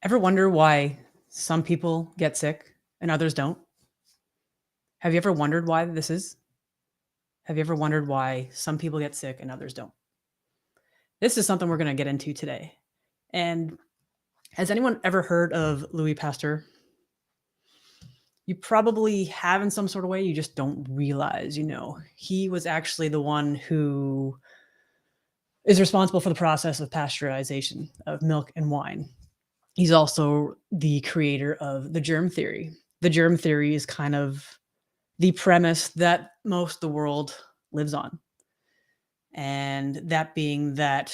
Ever wonder why some people get sick and others don't? Have you ever wondered why this is? Have you ever wondered why some people get sick and others don't? This is something we're going to get into today. And has anyone ever heard of Louis Pasteur? You probably have in some sort of way, you just don't realize, He was actually the one who is responsible for the process of pasteurization of milk and wine. He's also the creator of the germ theory. The germ theory is kind of the premise that most of the world lives on. And that being that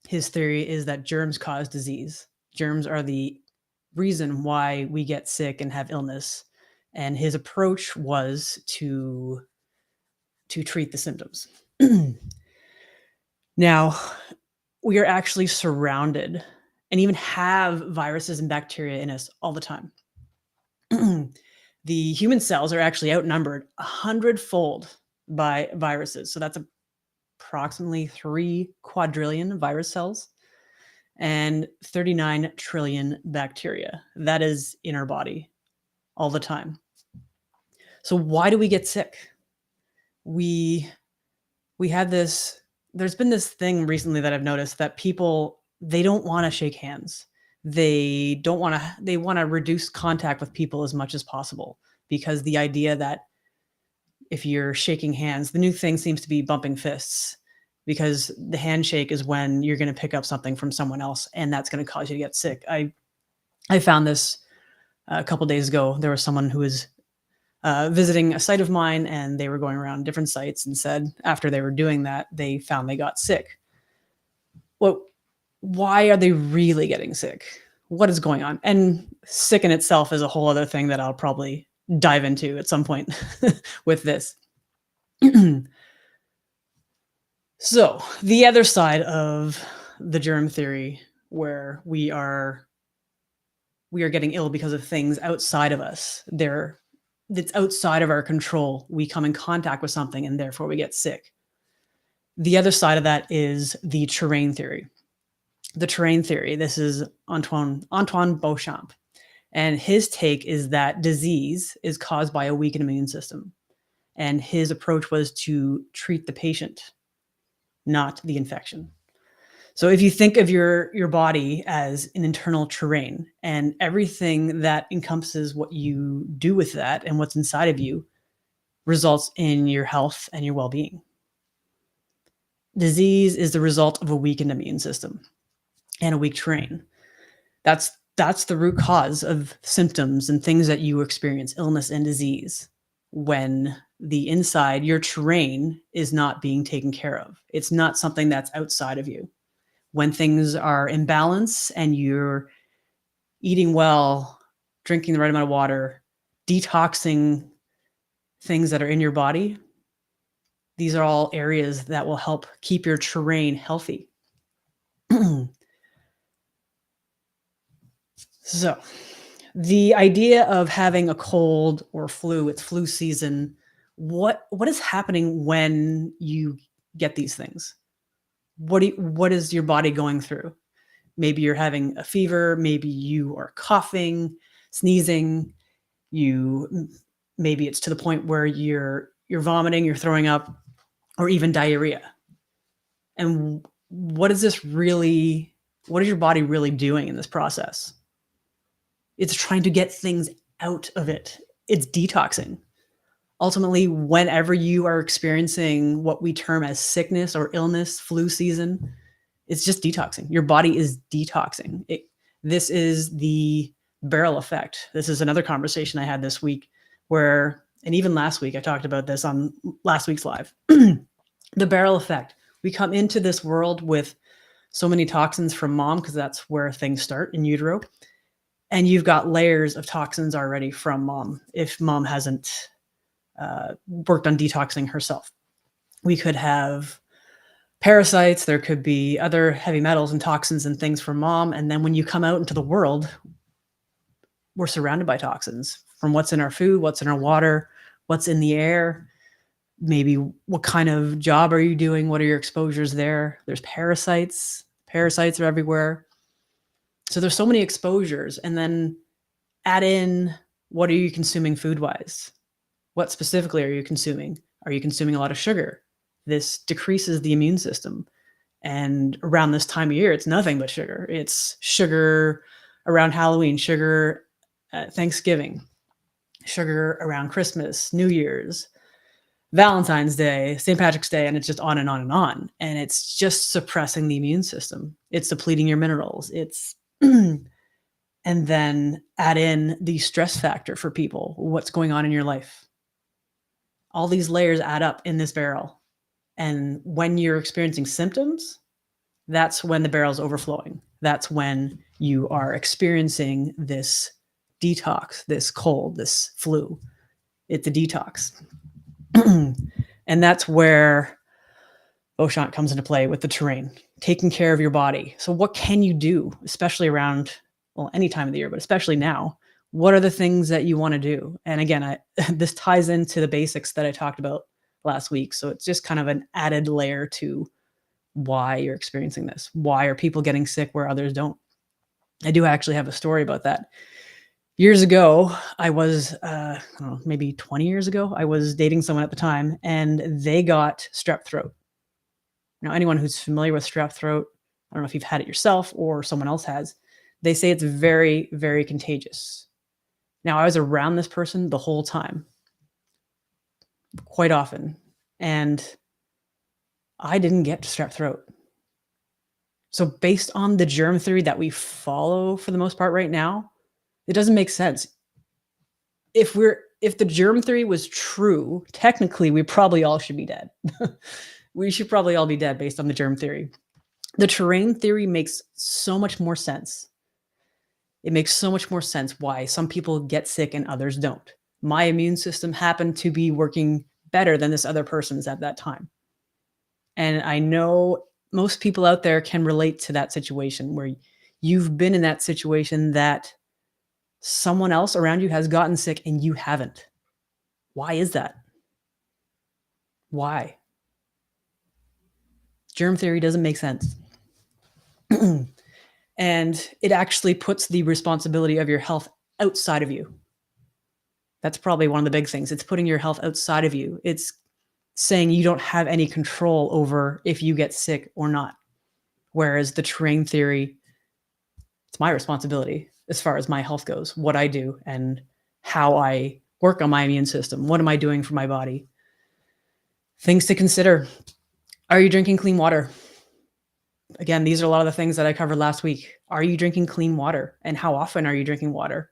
his theory is that germs cause disease. Germs are the reason why we get sick and have illness. And his approach was to treat the symptoms. Now, we are actually surrounded and even have viruses and bacteria in us all the time. The human cells are actually outnumbered 100-fold by viruses. So that's approximately 3 quadrillion virus cells and 39 trillion bacteria. That is in our body all the time. So why do we get sick? We had this, there's been this thing recently that I've noticed that people, they don't want to shake hands. They want to reduce contact with people as much as possible, because the idea that if you're shaking hands, the new thing seems to be bumping fists, because the handshake is when you're going to pick up something from someone else, and that's going to cause you to get sick. I found this a couple days ago. There was someone who was visiting a site of mine, and they were going around different sites and said after they were doing that, they found they got sick. Well, why are they really getting sick? What is going on? And sick in itself is a whole other thing that I'll probably dive into at some point with this. So the other side of the germ theory, where we are getting ill because of things outside of us, that's outside of our control. We come in contact with something and therefore we get sick. The other side of that is the terrain theory. The terrain theory, this is Antoine Beauchamp. And his take is that disease is caused by a weakened immune system. And his approach was to treat the patient, not the infection. So if you think of your body as an internal terrain, and everything that encompasses what you do with that and what's inside of you results in your health and your well-being. Disease is the result of a weakened immune system and a weak terrain. That's the root cause of symptoms and things that you experience, illness and disease, when the inside, your terrain, is not being taken care of. It's not something that's outside of you. When things are in balance and you're eating well, drinking the right amount of water, detoxing things that are in your body, these are all areas that will help keep your terrain healthy. So the idea of having a cold or flu, it's flu season. What is happening when you get these things? What is your body going through? Maybe you're having a fever. Maybe you are coughing, sneezing. Maybe it's to the point where you're vomiting, you're throwing up, or even diarrhea. And what is your body really doing in this process? It's trying to get things out of it. It's detoxing. Ultimately, whenever you are experiencing what we term as sickness or illness, flu season, it's just detoxing. Your body is detoxing. This is the barrel effect. This is another conversation I had this week and even last week, I talked about this on last week's live. The barrel effect. We come into this world with so many toxins from mom, because that's where things start in utero. And you've got layers of toxins already from mom, if mom hasn't worked on detoxing herself. We could have parasites. There could be other heavy metals and toxins and things from mom. And then when you come out into the world, we're surrounded by toxins from what's in our food, what's in our water, what's in the air. Maybe what kind of job are you doing? What are your exposures there? There's parasites. Parasites are everywhere. So there's so many exposures, and then add in, what are you consuming food-wise? What specifically are you consuming? Are you consuming a lot of sugar? This decreases the immune system. And around this time of year, it's nothing but sugar. It's sugar around Halloween, sugar at Thanksgiving, sugar around Christmas, New Year's, Valentine's Day, St. Patrick's Day, and it's just on and on and on. And it's just suppressing the immune system. It's depleting your minerals. It's and then add in the stress factor for people. What's going on in your life? All these layers add up in this barrel. And when you're experiencing symptoms, that's when the barrel's overflowing. That's when you are experiencing this detox, this cold, this flu. It's a detox. And that's where Beauchamp comes into play with the terrain, taking care of your body. So what can you do, especially around, well, any time of the year, but especially now? What are the things that you want to do? And again, this ties into the basics that I talked about last week. So it's just kind of an added layer to why you're experiencing this. Why are people getting sick where others don't? I do actually have a story about that. Years ago, I was, I don't know, maybe 20 years ago, I was dating someone at the time, and they got strep throat. Now, anyone who's familiar with strep throat, I don't know if you've had it yourself or someone else has, they say it's very, very contagious. Now, I was around this person the whole time, quite often, and I didn't get strep throat. So based on the germ theory that we follow for the most part right now, it doesn't make sense. If the germ theory was true, technically we probably all should be dead. We should probably all be dead based on the germ theory. The terrain theory makes so much more sense. It makes so much more sense why some people get sick and others don't. My immune system happened to be working better than this other person's at that time. And I know most people out there can relate to that situation where you've been in that situation that someone else around you has gotten sick and you haven't. Why is that? Why? Germ theory doesn't make sense. And it actually puts the responsibility of your health outside of you. That's probably one of the big things. It's putting your health outside of you. It's saying you don't have any control over if you get sick or not. Whereas the terrain theory, it's my responsibility as far as my health goes, what I do and how I work on my immune system. What am I doing for my body? Things to consider. Are you drinking clean water? Again, these are a lot of the things that I covered last week. Are you drinking clean water? And how often are you drinking water?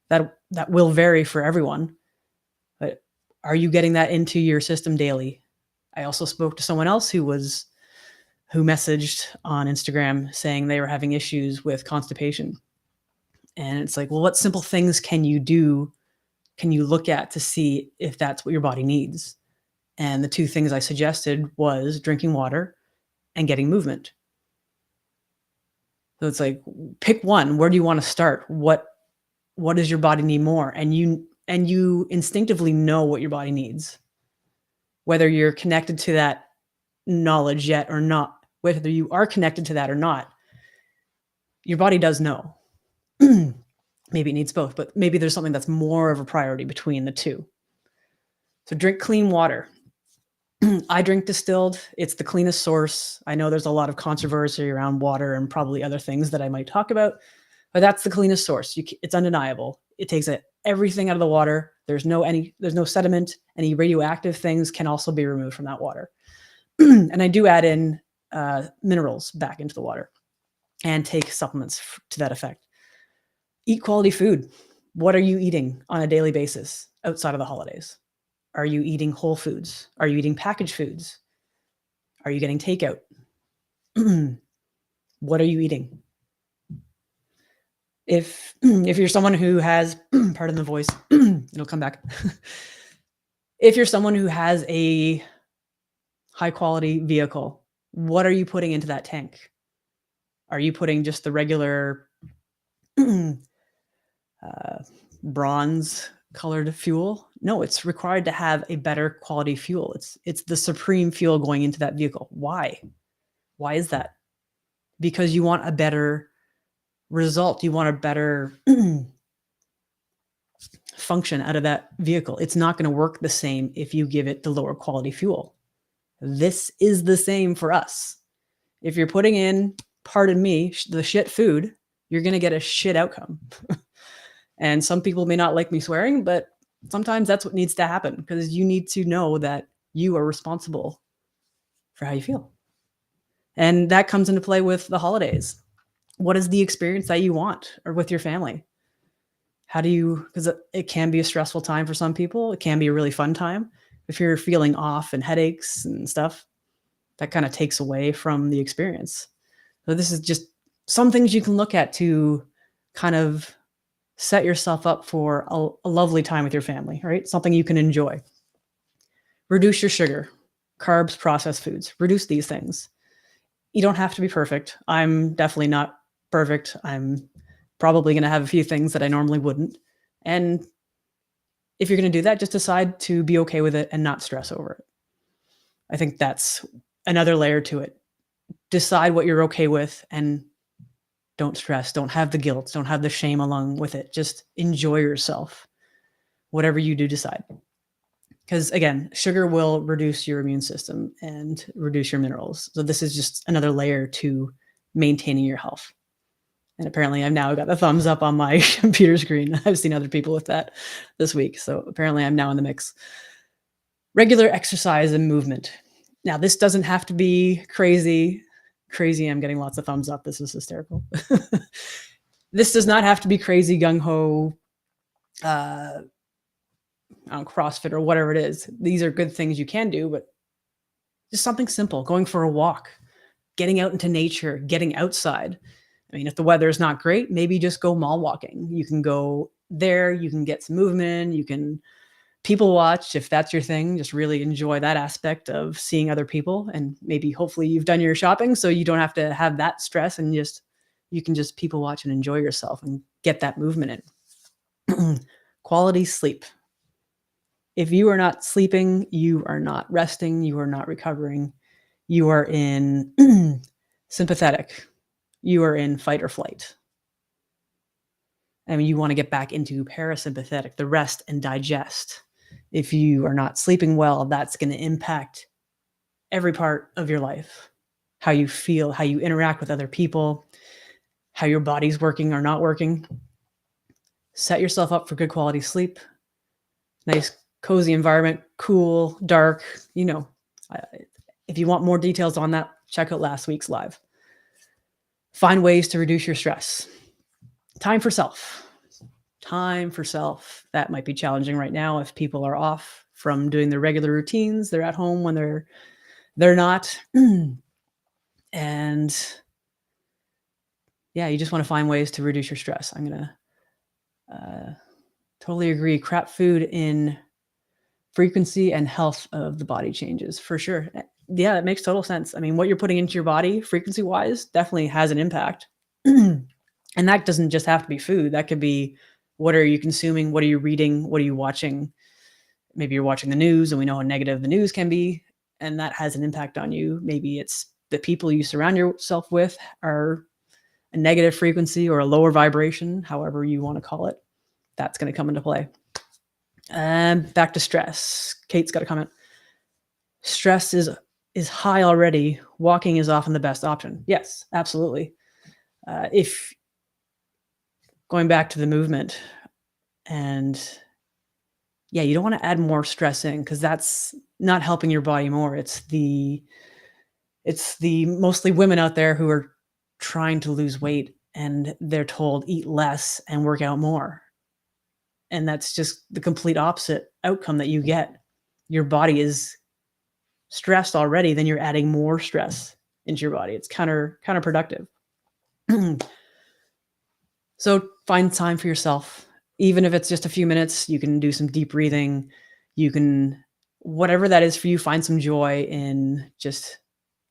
That will vary for everyone. But are you getting that into your system daily? I also spoke to someone else who messaged on Instagram saying they were having issues with constipation. And it's like, well, what simple things can you do? Can you look at to see if that's what your body needs? And the two things I suggested was drinking water and getting movement. So it's like, pick one. Where do you want to start? What does your body need more? And you instinctively know what your body needs, whether you're connected to that knowledge yet or not, whether you are connected to that or not, your body does know. Maybe it needs both, but maybe there's something that's more of a priority between the two. So drink clean water. I drink distilled. It's the cleanest source. I know there's a lot of controversy around water and probably other things that I might talk about, but that's the cleanest source. It's undeniable. It takes everything out of the water. There's no sediment. Any radioactive things can also be removed from that water. And I do add in minerals back into the water and take supplements to that effect. Eat quality food. What are you eating on a daily basis outside of the holidays? Are you eating whole foods? Are you eating packaged foods? Are you getting takeout? What are you eating? If you're someone who has, pardon the voice, it'll come back. If you're someone who has a high quality vehicle, what are you putting into that tank? Are you putting just the regular bronze colored fuel? No, it's required to have a better quality fuel. It's the supreme fuel going into that vehicle. Why? Why is that? Because you want a better result. You want a better function out of that vehicle. It's not going to work the same if you give it the lower quality fuel. This is the same for us. If you're putting in, pardon me, the shit food, you're going to get a shit outcome. And some people may not like me swearing, but sometimes that's what needs to happen, because you need to know that you are responsible for how you feel. And that comes into play with the holidays. What is the experience that you want, or with your family? How do you, because it can be a stressful time for some people. It can be a really fun time. If you're feeling off and headaches and stuff, that kind of takes away from the experience. So this is just some things you can look at to kind of set yourself up for a lovely time with your family, right? Something you can enjoy. Reduce your sugar, carbs, processed foods. Reduce these things. You don't have to be perfect. I'm definitely not perfect. I'm probably going to have a few things that I normally wouldn't. And if you're going to do that, just decide to be okay with it and not stress over it. I think that's another layer to it. Decide what you're okay with and don't stress. Don't have the guilt. Don't have the shame along with it. Just enjoy yourself, whatever you do decide. Because again, sugar will reduce your immune system and reduce your minerals. So this is just another layer to maintaining your health. And apparently I've now got the thumbs up on my computer screen. I've seen other people with that this week. So apparently I'm now in the mix. Regular exercise and movement. Now, this doesn't have to be crazy. I'm getting lots of thumbs up. This is hysterical. This does not have to be crazy, gung-ho, CrossFit or whatever it is. These are good things you can do, but just something simple. Going for a walk, getting out into nature, getting outside. I mean, if the weather is not great, maybe just go mall walking. You can go there, you can get some movement, you can people watch if that's your thing. Just really enjoy that aspect of seeing other people, and maybe hopefully you've done your shopping so you don't have to have that stress, and you can just people watch and enjoy yourself and get that movement in. Quality sleep. If you are not sleeping, you are not resting, you are not recovering, you are in sympathetic, you are in fight or flight. I mean, you want to get back into parasympathetic, the rest and digest. If you are not sleeping well, that's going to impact every part of your life. How you feel, how you interact with other people, how your body's working or not working. Set yourself up for good quality sleep. Nice, cozy environment, cool, dark. If you want more details on that, check out last week's live. Find ways to reduce your stress. Time for self. That might be challenging right now if people are off from doing their regular routines. They're at home when they're not. And yeah, you just want to find ways to reduce your stress. I'm going to totally agree. Crap food in frequency and health of the body changes for sure. Yeah, it makes total sense. I mean, what you're putting into your body frequency wise definitely has an impact. And that doesn't just have to be food. That could be, what are you consuming? What are you reading? What are you watching? Maybe you're watching the news, and we know how negative the news can be, and that has an impact on you. Maybe it's the people you surround yourself with are a negative frequency or a lower vibration, however you want to call it. That's going to come into play. And back to stress. Kate's got a comment. Stress is high already. Walking is often the best option. Yes, absolutely. If going back to the movement, and yeah, you don't want to add more stress in, because that's not helping your body more. It's the mostly women out there who are trying to lose weight, and they're told eat less and work out more. And that's just the complete opposite outcome that you get. Your body is stressed already, then you're adding more stress into your body. It's counterproductive. So find time for yourself. Even if it's just a few minutes, you can do some deep breathing. You can, whatever that is for you, find some joy in just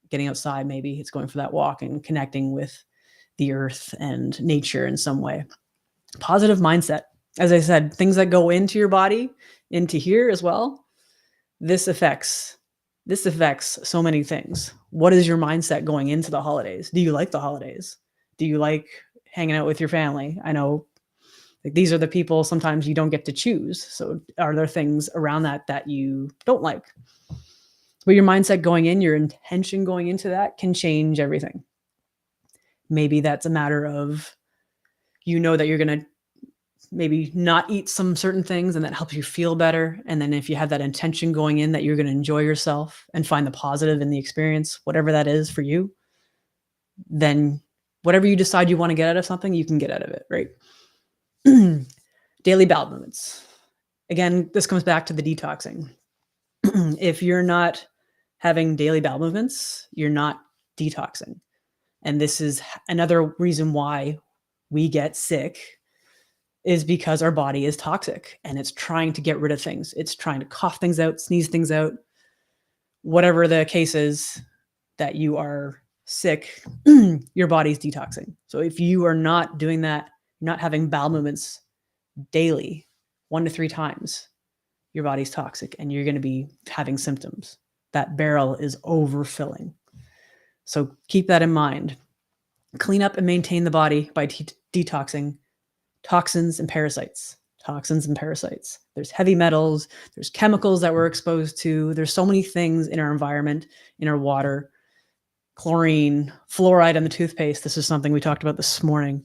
getting outside. Maybe it's going for that walk and connecting with the earth and nature in some way. Positive mindset. As I said, things that go into your body, into here as well. This affects so many things. What is your mindset going into the holidays? Do you like the holidays? Do you like hanging out with your family. I know like these are the people sometimes you don't get to choose. So are there things around that you don't like? But your mindset going in, your intention going into that can change everything. Maybe that's a matter of, that you're going to maybe not eat some certain things and that helps you feel better. And then if you have that intention going in that you're going to enjoy yourself and find the positive in the experience, whatever that is for you, then whatever you decide you want to get out of something, you can get out of it, right? Daily bowel movements. Again, this comes back to the detoxing. If you're not having daily bowel movements, you're not detoxing. And this is another reason why we get sick, is because our body is toxic and it's trying to get rid of things. It's trying to cough things out, sneeze things out, whatever the case is that you are sick, your body's detoxing. So if you are not doing that, not having bowel movements daily, 1 to 3 times, your body's toxic and you're going to be having symptoms. That barrel is overfilling. So keep that in mind. Clean up and maintain the body by detoxing toxins and parasites. Toxins and parasites. There's heavy metals, there's chemicals that we're exposed to. There's so many things in our environment, in our water, chlorine, fluoride in the toothpaste. This is something we talked about this morning.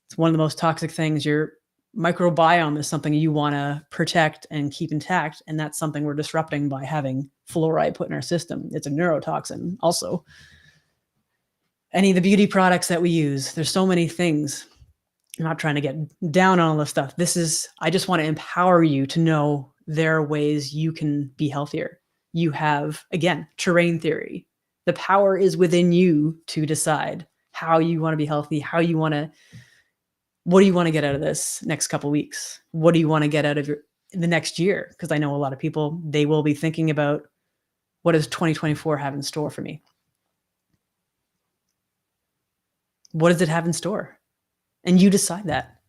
It's one of the most toxic things. Your microbiome is something you want to protect and keep intact. And that's something we're disrupting by having fluoride put in our system. It's a neurotoxin also. Any of the beauty products that we use, there's so many things. I'm not trying to get down on all this stuff. I just want to empower you to know there are ways you can be healthier. You have, again, terrain theory. The power is within you to decide how you want to be healthy, what do you want to get out of this next couple of weeks? What do you want to get out of the next year? Because I know a lot of people, they will be thinking about, what does 2024 have in store for me? What does it have in store? And you decide that.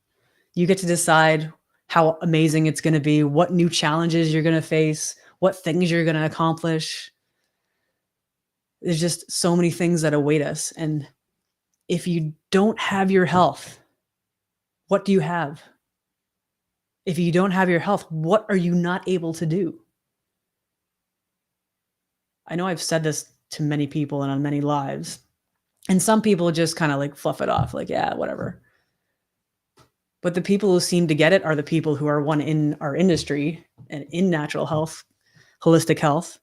You get to decide how amazing it's going to be, what new challenges you're going to face, what things you're going to accomplish. There's just so many things that await us. And if you don't have your health, what do you have? If you don't have your health, what are you not able to do? I know I've said this to many people and on many lives, and some people just kind of like fluff it off, like, yeah, whatever. But the people who seem to get it are the people who are in our industry and in natural health, holistic health,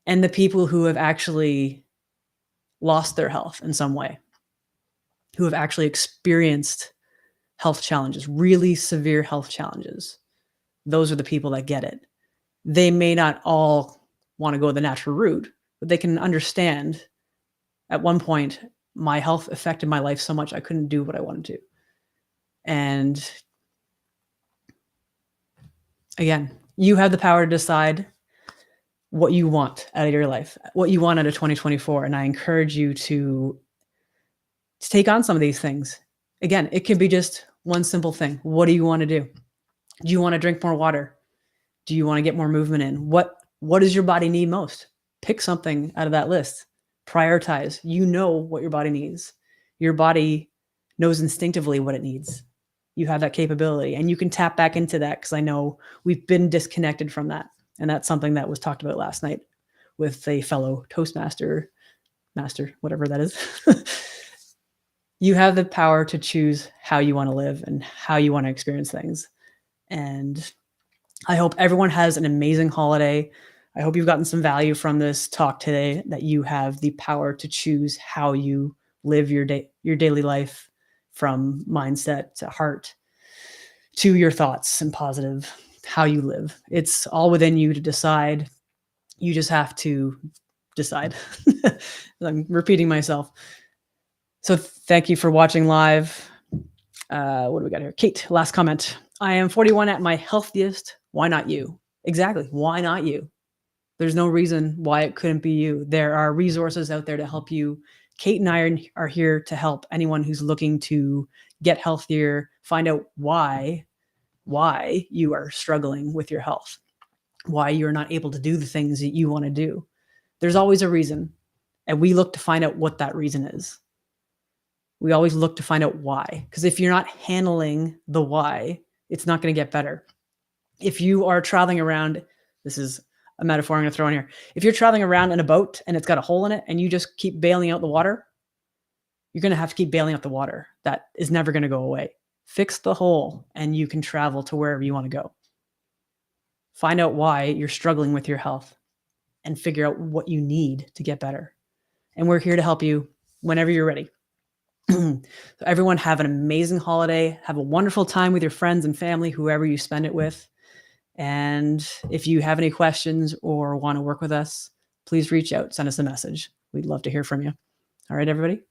and the people who have actually lost their health in some way, who have actually experienced health challenges, really severe health challenges. Those are the people that get it. They may not all want to go the natural route, but they can understand at one point, my health affected my life so much I couldn't do what I wanted to. And again, you have the power to decide what you want out of your life, what you want out of 2024. And I encourage you to take on some of these things. Again, it could be just one simple thing. What do you want to do? Do you want to drink more water? Do you want to get more movement in? What does your body need most? Pick something out of that list. Prioritize. You know what your body needs. Your body knows instinctively what it needs. You have that capability and you can tap back into that, because I know we've been disconnected from that. And that's something that was talked about last night with a fellow Toastmaster, whatever that is. You have the power to choose how you want to live and how you want to experience things. And I hope everyone has an amazing holiday. I hope you've gotten some value from this talk today, that you have the power to choose how you live your daily life, from mindset to heart to your thoughts and positive, how you live. It's all within you to decide. You just have to decide. I'm repeating myself. So thank you for watching live. What do we got here? Kate, last comment. I am 41 at my healthiest. Why not you? Exactly. Why not you? There's no reason why it couldn't be you. There are resources out there to help you. Kate and I are here to help anyone who's looking to get healthier, find out why you are struggling with your health, why you're not able to do the things that you want to do. There's always a reason, and we look to find out what that reason is. We always look to find out why, because if you're not handling the why, it's not going to get better. If you are traveling around, this is a metaphor I'm going to throw in here. If you're traveling around in a boat and it's got a hole in it and you just keep bailing out the water, you're going to have to keep bailing out the water. That is never going to go away. Fix the hole and you can travel to wherever you want to go. Find out why you're struggling with your health and figure out what you need to get better. And we're here to help you whenever you're ready. So everyone have an amazing holiday. Have a wonderful time with your friends and family, whoever you spend it with. And if you have any questions or want to work with us, please reach out, send us a message. We'd love to hear from you. All right, everybody.